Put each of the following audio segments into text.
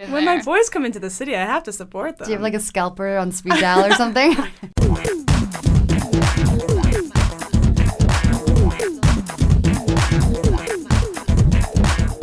When my boys come into the city, I have to support them. Do you have like a scalper on speed dial or something?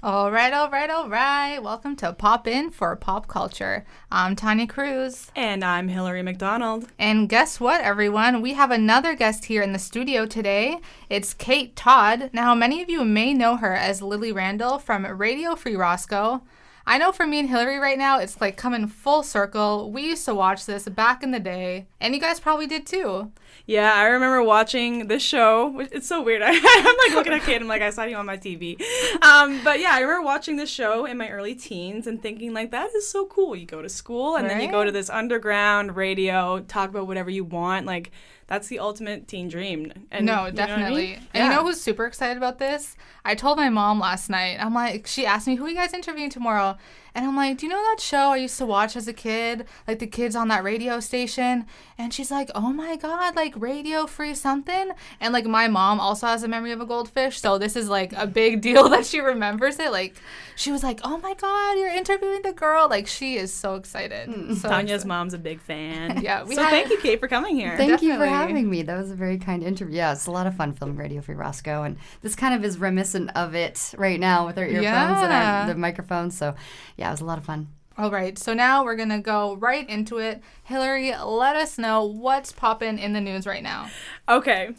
All right. Welcome to Pop In for Pop Culture. I'm Tanya Cruz. And I'm Hillary McDonald. And guess what, everyone? We have another guest here in the studio today. It's Kate Todd. Now, many of you may know her as Lily Randall from Radio Free Roscoe. I know for me and Hillary right now, it's like coming full circle. We used to watch this back in the day, and you guys probably did too. Yeah, I remember watching this show. It's so weird. I'm like looking at Kate. I'm like, I saw you on my TV. But yeah, I remember watching this show in my early teens and thinking like, that is so cool. You go to school and then you go to this underground radio, talk about whatever you want. Like, that's the ultimate teen dream. And no, definitely. You know what I mean? And you know who's super excited about this? I told my mom last night. I'm like, she asked me, who are you guys interviewing tomorrow? And I'm like, do you know that show I used to watch as a kid? Like the kids on that radio station? And she's like, oh my God, like Radio Free something? And like my mom also has a memory of a goldfish. So this is like a big deal that she remembers it. Like she was like, oh my God, you're interviewing the girl. Like she is so excited. So Tanya's mom's a big fan. Yeah. Thank you, Kate, for coming here. Thank you for having me. That was a very kind interview. Yeah, it's a lot of fun filming Radio Free Roscoe. And this kind of is reminiscent of it right now with our earphones and the microphones. So yeah, it was a lot of fun. All right, so now we're going to go right into it. Hillary, let us know what's popping in the news right now. Okay,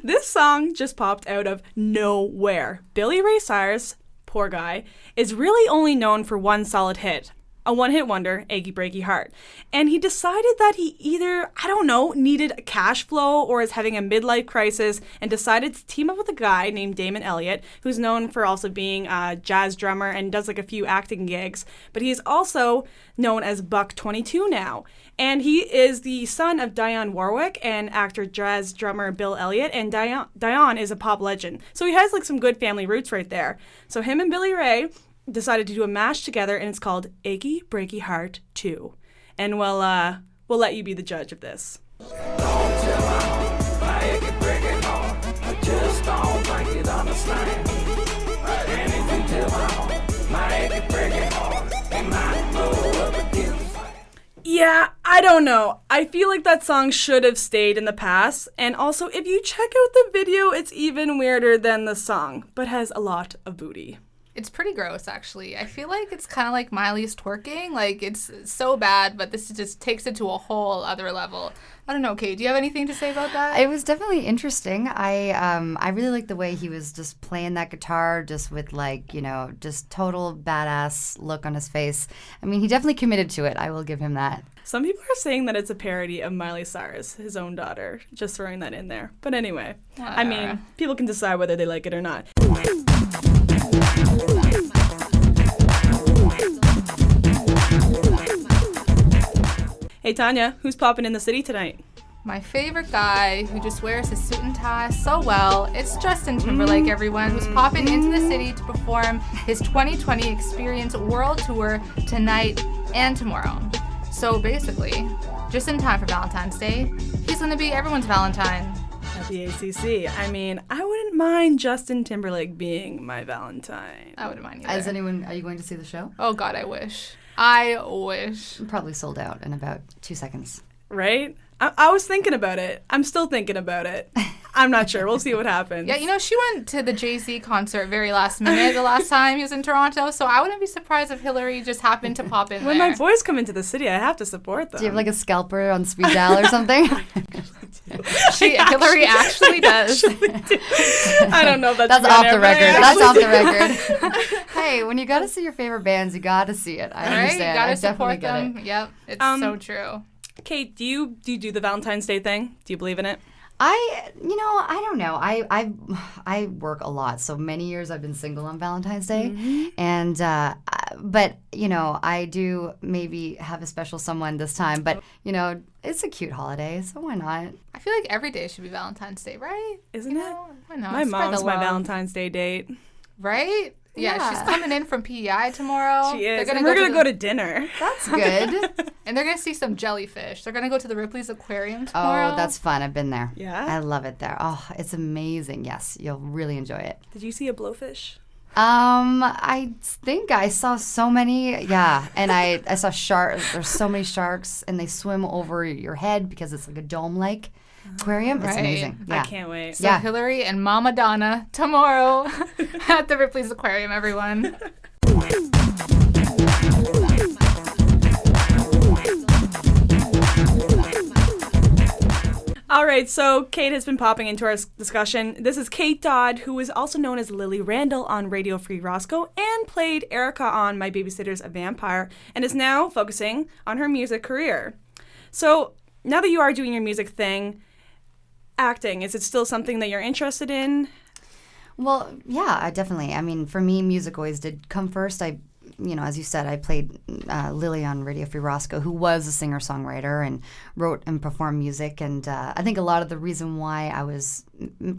this song just popped out of nowhere. Billy Ray Cyrus, poor guy, is really only known for one solid hit. A one-hit wonder, Achy Breaky Heart. And he decided that he either, needed a cash flow or is having a midlife crisis and decided to team up with a guy named Damon Elliott, who's known for also being a jazz drummer and does like a few acting gigs. But he is also known as Buck 22 now. And he is the son of Dionne Warwick and actor jazz drummer Bill Elliott. And Dionne is a pop legend. So he has like some good family roots right there. So him and Billy Ray decided to do a mash together, and it's called Achy Breaky Heart 2. And we'll let you be the judge of this. Don't tell my heart, my achy breaky heart. I just don't think it understand. And if you tell my heart, my achy breaky heart, it might blow up against. Yeah, I don't know. I feel like that song should have stayed in the past. And also, if you check out the video, it's even weirder than the song, but has a lot of booty. It's pretty gross, actually. I feel like it's kind of like Miley's twerking. Like, it's so bad, but this just takes it to a whole other level. I don't know, Kate, do you have anything to say about that? It was definitely interesting. I really liked the way he was just playing that guitar just with, like, just total badass look on his face. I mean, he definitely committed to it. I will give him that. Some people are saying that it's a parody of Miley Cyrus, his own daughter. Just throwing that in there. But anyway, I mean, people can decide whether they like it or not. Hey Tanya, who's popping in the city tonight? My favorite guy who just wears his suit and tie so well, it's Justin Timberlake, everyone, who's popping into the city to perform his 2020 Experience World Tour tonight and tomorrow. So basically, just in time for Valentine's Day, he's going to be everyone's Valentine. At the ACC. I mean, I wouldn't mind Justin Timberlake being my Valentine. I wouldn't mind either. Are you going to see the show? Oh God, I wish. I wish. Probably sold out in about 2 seconds. Right? I was thinking about it. I'm still thinking about it. I'm not sure. We'll see what happens. Yeah, she went to the Jay-Z concert very last minute the last time he was in Toronto, so I wouldn't be surprised if Hillary just happened to pop in When there. my boys come into the city, I have to support them. Do you have like a scalper on speed dial or something? Hillary actually does. I don't know if that's off the record. That's off the record. Hey, when you got to see your favorite bands, you got to see it. I understand. You got to I support definitely them. get it. Yep, it's so true. Kate, do you do the Valentine's Day thing? Do you believe in it? I don't know. I work a lot, so many years I've been single on Valentine's Day, and but I do maybe have a special someone this time. But it's a cute holiday, so why not? I feel like every day should be Valentine's Day, right? Isn't it? Why not? My Spread mom's the my love. Valentine's Day date. Right? Yeah, she's coming in from PEI tomorrow. She is. We're going to go to dinner. That's good. And they're going to see some jellyfish. They're going to go to the Ripley's Aquarium tomorrow. Oh, that's fun. I've been there. Yeah? I love it there. Oh, it's amazing. Yes, you'll really enjoy it. Did you see a blowfish? I think I saw so many, yeah, and I saw sharks. There's so many sharks, and they swim over your head because it's like a dome-like aquarium. It's Right. amazing. Yeah. I can't wait. So Yeah. Hillary and Mama Donna tomorrow at the Ripley's Aquarium, everyone. All right, so Kate has been popping into our discussion. This is Kate Todd, who is also known as Lily Randall on Radio Free Roscoe and played Erica on My Babysitter's a Vampire, and is now focusing on her music career. So now that you are doing your music thing, acting, is it still something that you're interested in? Well, yeah, definitely. I mean, for me, music always did come first. As you said, I played Lily on Radio Free Roscoe, who was a singer-songwriter and wrote and performed music. And I think a lot of the reason why I was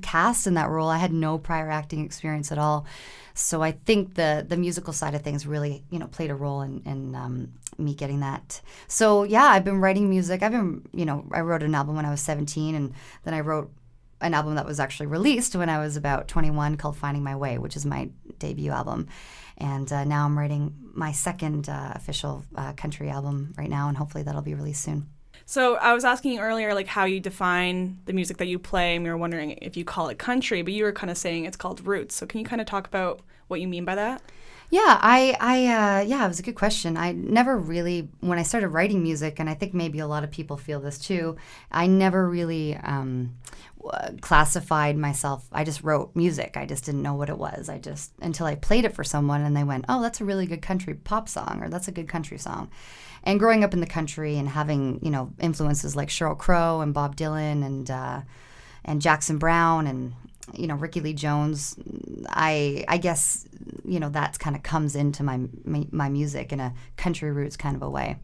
cast in that role, I had no prior acting experience at all. So I think the musical side of things really, played a role in me getting that. So yeah, I've been writing music. I wrote an album when I was 17, and then I wrote an album that was actually released when I was about 21 called Finding My Way, which is my debut album. And now I'm writing my second official country album right now, and hopefully that'll be released soon. So I was asking you earlier, like, how you define the music that you play, and we were wondering if you call it country, but you were kind of saying it's called roots. So can you kind of talk about what you mean by that? Yeah, it was a good question. I never really, when I started writing music, and I think maybe a lot of people feel this too, I never really classified myself. I just wrote music. I just didn't know what it was. Until I played it for someone and they went, oh, that's a really good country pop song, or that's a good country song. And growing up in the country and having, influences like Sheryl Crow and Bob Dylan and Jackson Brown and, Ricky Lee Jones, I guess, that kind of comes into my music in a country roots kind of a way.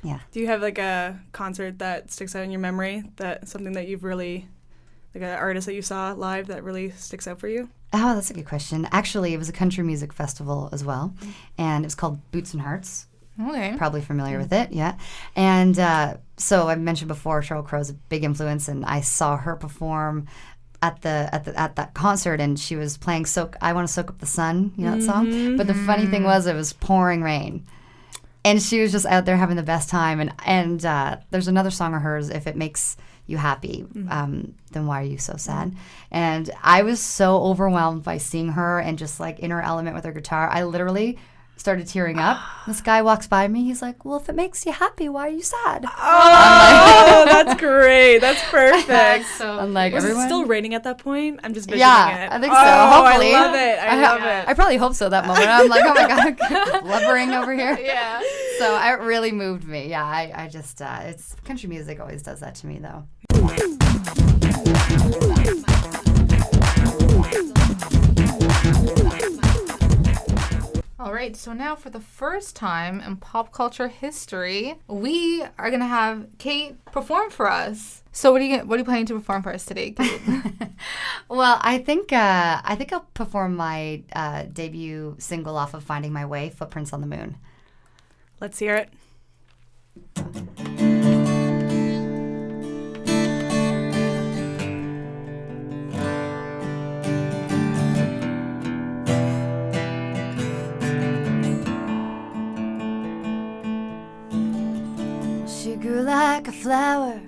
Yeah. Do you have like a concert that sticks out in your memory, that something that you've really, like an artist that you saw live that really sticks out for you? Oh, that's a good question. Actually, it was a country music festival as well, and it was called Boots and Hearts. Okay. Probably familiar with it, yeah. And so I mentioned before, Sheryl Crow's a big influence, and I saw her perform at that concert, and she was playing I Want to Soak Up the Sun, that song? But the funny thing was, it was pouring rain. And she was just out there having the best time. And there's another song of hers, If It Makes You Happy, then Why Are You So Sad? And I was so overwhelmed by seeing her and just like in her element with her guitar. I literally started tearing up. This guy walks by me. He's like, well, if it makes you happy, why are you sad? Oh, that's great. That's perfect. I'm like, Was everyone? it still raining at that point? I'm just visioning Yeah, it. I think so. Oh, Hopefully. I love it. I love it. I probably hope so that moment. I'm like, oh my God, blubbering over here. Yeah. So it really moved me. Yeah, I just, it's country music always does that to me though. All right, so now for the first time in pop culture history, we are gonna have Kate perform for us. So what are you planning to perform for us today, Kate? Well, I think I'll perform my debut single off of Finding My Way, Footprints on the Moon. Let's hear it. She grew like a flower.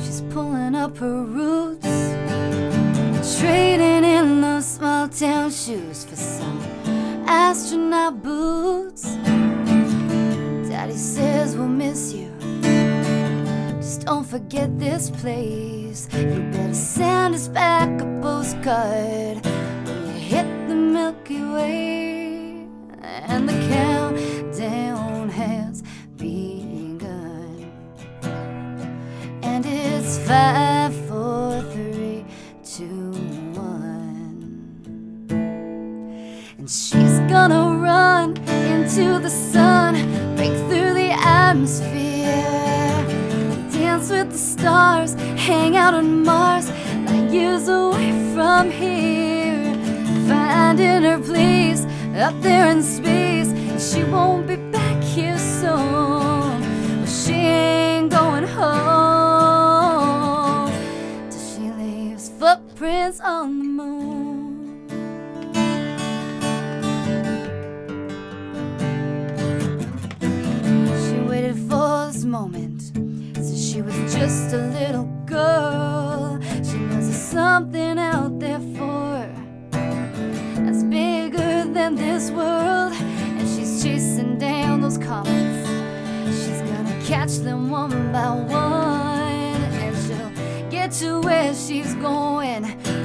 She's pulling up her roots, trading in those small town shoes for some astronaut boots. Daddy says we'll miss you. Just don't forget this place. You better send us back a postcard when you hit the Milky Way. And the countdown has begun. And it's 5, 4, 3, 2, 1. And she's gonna run into the sun, break through the atmosphere, dance with the stars, hang out on Mars, light years away from here, finding her place up there in space. And she won't be back here soon, but she ain't going home till she leaves footprints on the moon. just a little girl. She knows there's something out there for her that's bigger than this world, and she's chasing down those comets. She's gonna catch them one by one, and she'll get to where she's going.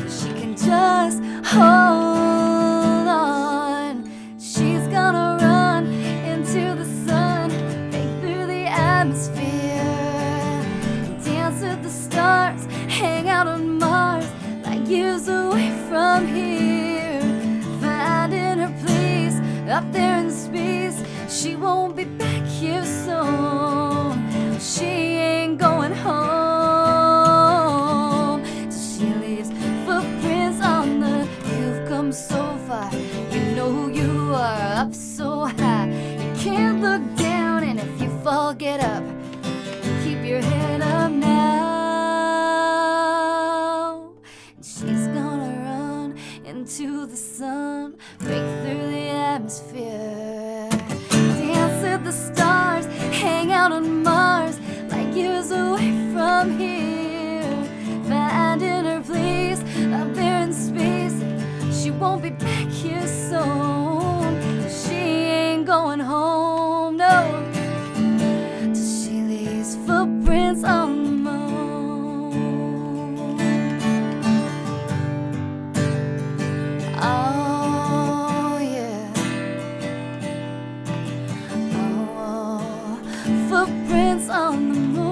She can just hold on. She's gonna run into the sun, break through the atmosphere, dance with the stars, hang out on Mars, like years away from here, finding her place up there in space. She won't be back here soon. She ain't going home till she leaves footprints on the. You've come so far, you know who you are, up so high. You can't look down, and if you fall, get up. Keep your head up now. She's gonna run into the sun, break through the atmosphere, dance with the stars, hang out on Mars, like years away from here, finding her place up there in space. She won't be back here soon. She ain't going home, no, till she leaves footprints on the moon. Oh yeah. Oh, footprints on the moon.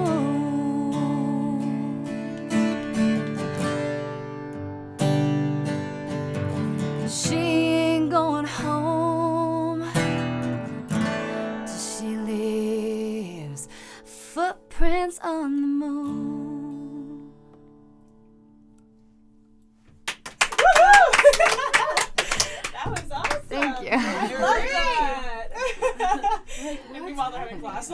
She ain't going home till she leaves footprints on the moon. That was awesome. Thank you. I love that. Maybe while they're having class.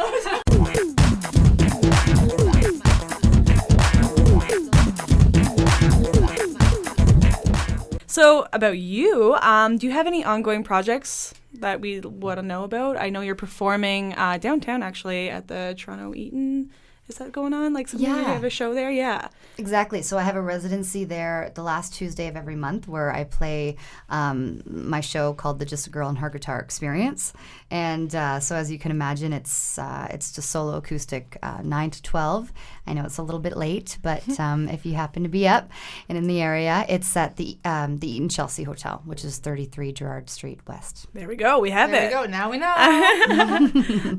So, about you, do you have any ongoing projects that we want to know about? I know you're performing downtown, actually, at the Toronto Eaton. Is that going on? Like, something you Yeah. have a show there? Yeah. Exactly. So I have a residency there the last Tuesday of every month where I play my show called the Just a Girl and Her Guitar Experience. And so as you can imagine, it's just solo acoustic 9 to 12. I know it's a little bit late, but if you happen to be up and in the area, it's at the Eaton Chelsea Hotel, which is 33 Gerrard Street West. There we go. We have There it. we go. Now we know.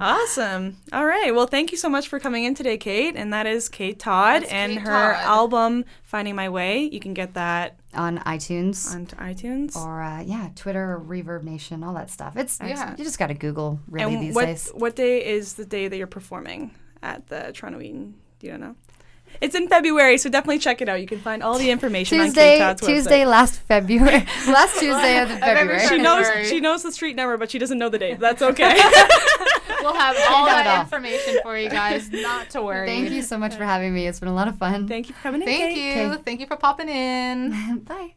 Awesome. All right. Well, thank you so much for coming in today, Kate. And that is Kate Todd That's and Kate her Todd. album, Finding My Way. You can get that On iTunes. on iTunes. Or Twitter, Reverb Nation, all that stuff. It's Yeah. you just got to Google really and these what, days. what day is the day that you're performing at the Toronto Eaton? Do you know? It's in February, so definitely check it out. You can find all the information on Kate Todd's Tuesday, website. last February, last Tuesday of February. February. She knows the street number, but she doesn't know the date. That's okay. We'll have all Not at that all. information for you guys. Not to worry. Thank you so much for having me. It's been a lot of fun. Thank you for coming in, Thank Kate. you. Okay. Thank you for popping in. Bye.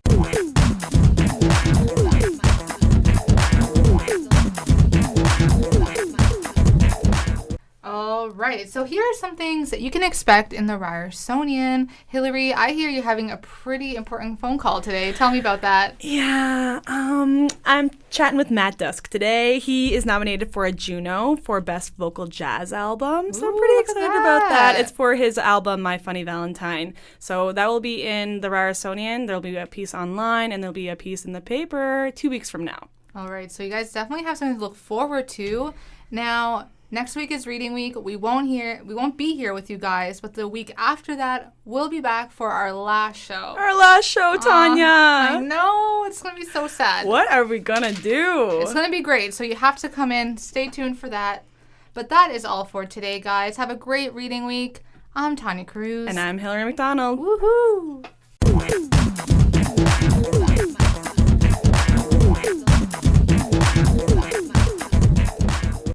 All right. So here are some things that you can expect in the Ryerson. Hillary, I hear you're having a pretty important phone call today. Tell me about that. Yeah, I'm chatting with Matt Dusk today. He is nominated for a Juno for Best Vocal Jazz Album, so I'm pretty Ooh, look at excited about that. that. It's for his album, My Funny Valentine. So that will be in the Ryersonian. There'll be a piece online, and there'll be a piece in the paper 2 weeks from now. All right. So you guys definitely have something to look forward to. Now, next week is reading week. We won't be here with you guys, but the week after that, we'll be back for our last show. Our last show, Tanya. I know. It's going to be so sad. What are we gonna do? It's going to be great. So you have to come in. Stay tuned for that. But that is all for today, guys. Have a great reading week. I'm Tanya Cruz. And I'm Hillary McDonald. Woohoo!